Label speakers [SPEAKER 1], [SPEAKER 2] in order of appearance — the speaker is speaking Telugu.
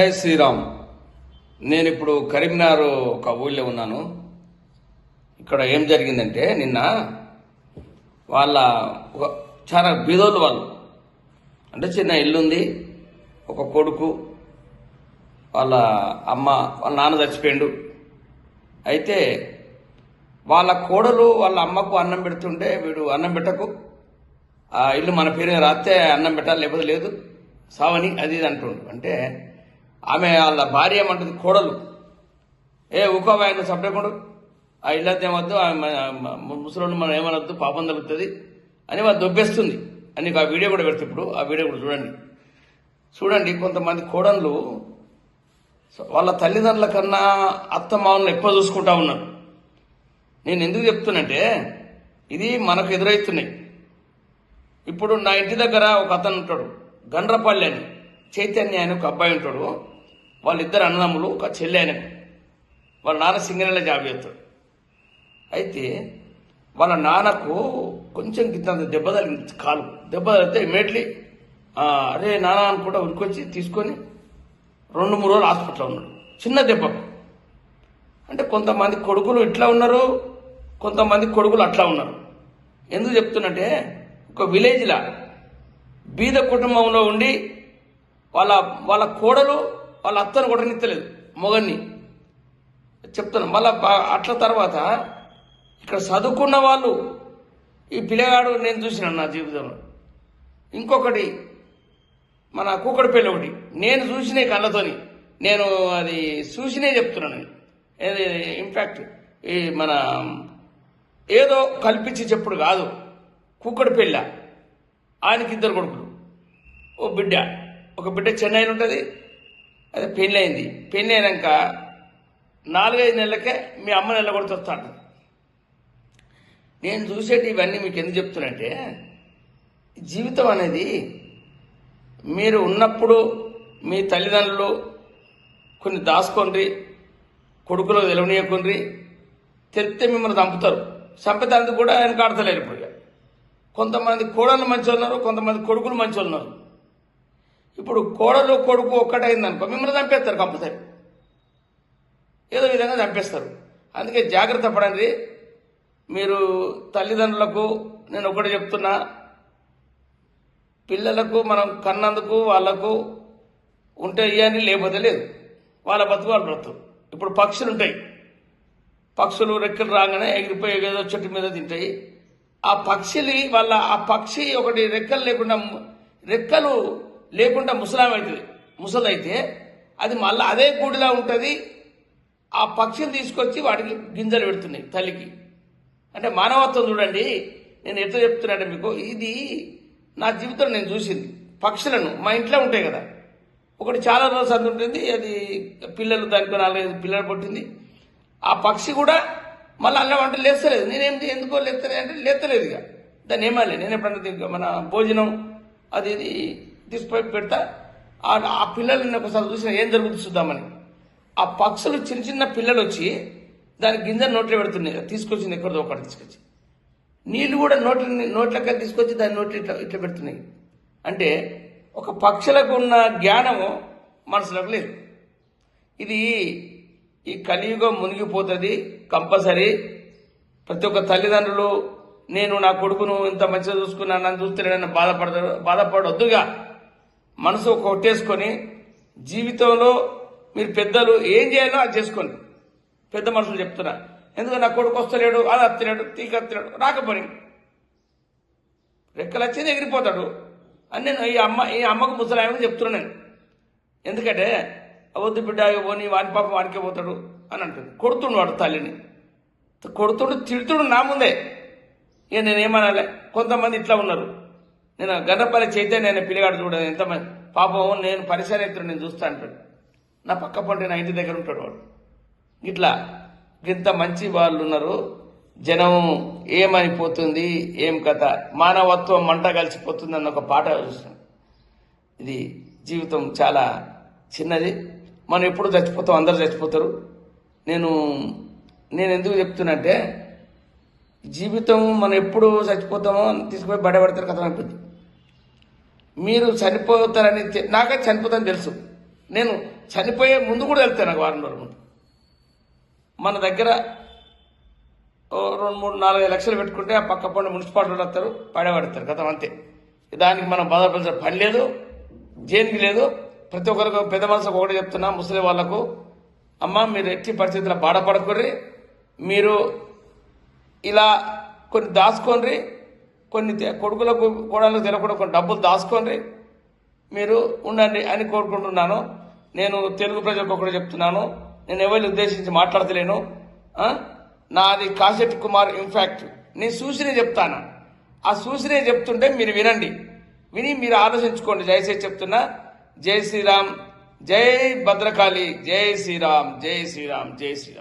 [SPEAKER 1] జై శ్రీరామ్. నేను ఇప్పుడు కరీంనగర్ ఒక ఊళ్ళో ఉన్నాను. ఇక్కడ ఏం జరిగిందంటే నిన్న వాళ్ళ చాలా బీదోళ్ళు వాళ్ళు, అంటే చిన్న ఇల్లుంది, ఒక కొడుకు, వాళ్ళ అమ్మ వాళ్ళ నాన్న చచ్చిపోయిండు. అయితే వాళ్ళ కోడలు వాళ్ళ అమ్మకు అన్నం పెడుతుంటే వీడు అన్నం పెట్టకు, ఆ ఇల్లు మన పేరు రాస్తే అన్నం పెట్టాలి, లేకపోతే లేదు సావని అది ఇది అంటుండు. అంటే ఆమె వాళ్ళ భార్య ఏమంటుంది, కోడలు ఊకోవా ఆయన సపరేకుండా ఆ ఇల్లు అయితే ఏమొద్దు, ముసలోళ్ళు మనం ఏమనొద్దు, పాపం తగ్గుతుంది అని వాళ్ళు దొబ్బేస్తుంది అని ఆ వీడియో కూడా పెడుతుంది. ఇప్పుడు ఆ వీడియో కూడా చూడండి. కొంతమంది కోడళ్ళు వాళ్ళ తల్లిదండ్రుల కన్నా అత్తమామలను ఎక్కువ చూసుకుంటా ఉన్నారు. నేను ఎందుకు చెప్తున్నంటే ఇది మనకు ఎదురవుతున్నాయి. ఇప్పుడు నా ఇంటి దగ్గర ఒక అతను ఉంటాడు, గండ్రపల్లి అని, చైతన్య అని ఒక అబ్బాయి ఉంటాడు. వాళ్ళిద్దరు అన్నదమ్ములు, ఒక చెల్లి ఆయనకు. వాళ్ళ నాన్న సింగరేణిలో జాబ్ చేస్తాడు. అయితే వాళ్ళ నాన్నకు కొంచెం కింద దెబ్బ తగిలింది, కాలు దెబ్బ తగిలితే ఇమీడియట్లీ అరే నాన్న అనుకుంటా ఉరికొచ్చి తీసుకొని 2-3 రోజులు హాస్పిటల్లో ఉన్నాడు, చిన్న దెబ్బ. అంటే కొంతమంది కొడుకులు ఇట్లా ఉన్నారు, కొంతమంది కొడుకులు అట్లా ఉన్నారు. ఎందుకు చెప్తున్నట్టే, ఒక విలేజ్లా బీద కుటుంబంలో ఉండి వాళ్ళ కోడలు వాళ్ళ అత్తను కొట్టనిత్తలేదు, మొగన్ని చెప్తాను. మళ్ళా అట్ల తర్వాత ఇక్కడ చదువుకున్న వాళ్ళు, ఈ పిల్లగాడు నేను చూసినాను నా జీవితంలో. ఇంకొకటి మన కూకడిపల్లి ఒకటి నేను చూసినే కళ్ళతోని, నేను అది చూసినే చెప్తున్నాను. ఇన్ఫ్యాక్ట్ ఈ మన ఏదో కల్పించి చెప్పుడు కాదు, కూకడిపల్లి ఆయనకి 2 కొడుకులు, ఒక బిడ్డ చెన్నైలో ఉంటుంది. అది పెళ్ళి అయింది. పెళ్ళి అయినాక 4-5 నెలలకే మీ అమ్మ నెల కొడుతూ వస్తాడు. నేను చూసేటి ఇవన్నీ మీకు ఎందుకు చెప్తున్నంటే, జీవితం అనేది మీరు ఉన్నప్పుడు మీ తల్లిదండ్రులు కొన్ని దాచుకోండి, కొడుకులో తెలవనీయకుండ్రి, తెలిస్తే మిమ్మల్ని చంపుతారు. చంపేదానికి కూడా వెనకాడతలేరు. ఇప్పుడు కొంతమంది కోడళ్ళు మంచి ఉన్నారు, కొంతమంది కొడుకులు మంచి ఉన్నారు. ఇప్పుడు కోడలు కొడుకు ఒక్కటైందనుకో మిమ్మల్ని చంపేస్తారు, కంపల్సరీ ఏదో విధంగా చంపేస్తారు. అందుకే జాగ్రత్త పడండి. మీరు తల్లిదండ్రులకు నేను ఒకటి చెప్తున్నా, పిల్లలకు మనం కన్నందుకు వాళ్ళకు ఉంటే ఇవన్నీ, లేకపోతే లేదు. వాళ్ళ బతుకు వాళ్ళు బ్రతుకు. ఇప్పుడు పక్షులు ఉంటాయి, పక్షులు రెక్కలు రాగానే ఎగిరిపోయి ఏదో చెట్టు మీద తింటాయి. ఆ పక్షి ఒకటి రెక్కలు లేకుండా ముసలైతే అది మళ్ళీ అదే గూడిలా ఉంటుంది. ఆ పక్షిని తీసుకొచ్చి వాటికి గింజలు పెడుతున్నాయి తల్లికి. అంటే మానవత్వం చూడండి. నేను ఎట్లా చెప్తున్నానంటే మీకు, ఇది నా జీవితంలో నేను చూసింది. పక్షులను మా ఇంట్లో ఉంటాయి కదా, ఒకటి చాలా రోజులు సంది ఉంటుంది, అది పిల్లలు దానికి 4-5 పిల్లలు పుట్టింది. ఆ పక్షి కూడా మళ్ళీ అన్నం అంటే లేస్తలేదు. నేనేంటి ఎందుకో లేస్తలేదు అంటే లేస్తలేదు. ఇక దాన్ని ఏమాలే, నేను ఎప్పుడన్నా మన భోజనం అది ఇది తీసుకుపోయి పెడతా. ఆ పిల్లల్ని ఒకసారి చూసిన ఏం జరుగుతుంది చూద్దామని. ఆ పక్షులు చిన్న పిల్లలు వచ్చి దాని గింజను నోట్లో పెడుతున్నాయి, తీసుకొచ్చింది ఎక్కడిదో ఒకటి తీసుకొచ్చి. నీళ్ళు కూడా నోట్లకి తీసుకొచ్చి దాని నోట్లు ఇట్లా పెడుతున్నాయి. అంటే ఒక పక్షులకు ఉన్న జ్ఞానము మనసులకు లేదు. ఇది ఈ కలియుగం మునిగిపోతుంది కంపల్సరీ. ప్రతి ఒక్క తల్లిదండ్రులు నేను నా కొడుకును ఇంత మంచిగా చూసుకున్నాను, నన్ను చూస్తలేనని బాధపడొద్దుగా. మనసు కొట్టేసుకొని జీవితంలో మీరు పెద్దలు ఏం చేయాలో అది చేసుకోండి. పెద్ద మనుషులు చెప్తున్నా, ఎందుకంటే నా కొడుకు వస్తలేడు, అది అత్తలేడు, తీగత్తలేడు, రాకపోయి రెక్కలు వచ్చేది ఎగిరిపోతాడు అని నేను ఈ అమ్మకు ముసలాయమని చెప్తున్నా నేను. ఎందుకంటే వద్దు బిడ్డ పోని, వాని పాపం వానికే పోతాడు అని అంటుంది. కొడుతుండు వాడు తల్లిని, తిడుతుండు నా ముందే. ఇక నేనేమనాలే. కొంతమంది ఇట్లా ఉన్నారు. నేను గండ్రపల్లి చైతన్య అనే పిల్లగాడు చూడదు, ఎంతమంది పాపం నేను పరిసర ఎత్తుడు నేను చూస్తా అంటాడు. నా పక్క పంట నా ఇంటి దగ్గర ఉంటాడు వాడు. ఇట్లా ఇంత మంచి వాళ్ళు ఉన్నారు. జనం ఏమైపోతుంది, ఏం కథ, మానవత్వం మంట కలిసిపోతుంది అన్న ఒక పాట చూస్తాను. ఇది జీవితం చాలా చిన్నది. మనం ఎప్పుడు చచ్చిపోతాం, అందరు చచ్చిపోతారు. నేను ఎందుకు చెప్తున్నంటే, జీవితం మనం ఎప్పుడు చచ్చిపోతామో తీసుకుపోయి బయటపడతారు కథ అయిపోతుంది. మీరు చనిపోతారని నాకే చనిపోతాను తెలుసు. నేను చనిపోయే ముందు కూడా వెళ్తాయి నాకు వారం రోజుల ముందు. మన దగ్గర 2, 3, 4, 5 లక్షలు పెట్టుకుంటే ఆ పక్క పండు మున్సిపాలిటీ వస్తారు, పడేవాడతారు కదా, అంతే. దానికి మనం బాధపడాల్సిన పని లేదు, దేనికి లేదు. ప్రతి ఒక్కరికి పెద్ద మనసుకు ఒకటి చెప్తున్నా, ముస్లిం వాళ్లకు, అమ్మ మీరు ఎట్టి పరిస్థితుల్లో బాధపడకూర్రి, మీరు ఇలా కొన్ని దాచుకోండి, కొన్ని కొడుకులకు కోడళ్ళకు తెలియకుండా కొన్ని డబ్బులు దాచుకోండి, మీరు ఉండండి అని కోరుకుంటున్నాను. నేను తెలుగు ప్రజలకు ఒకటి చెప్తున్నాను, నేను ఎవరిని ఉద్దేశించి మాట్లాడతలేను. నాది కాశెట్టి కుమార్. ఇన్ఫ్యాక్ట్ నేను చూసినే చెప్తాను, ఆ చూసినే చెప్తుంటే మీరు వినండి, విని మీరు ఆలోచించుకోండి. జయశ్రీ చెప్తున్నా. జై శ్రీరామ్, జై భద్రకాళి, జై శ్రీరామ్, జై శ్రీరామ్, జై శ్రీరామ్.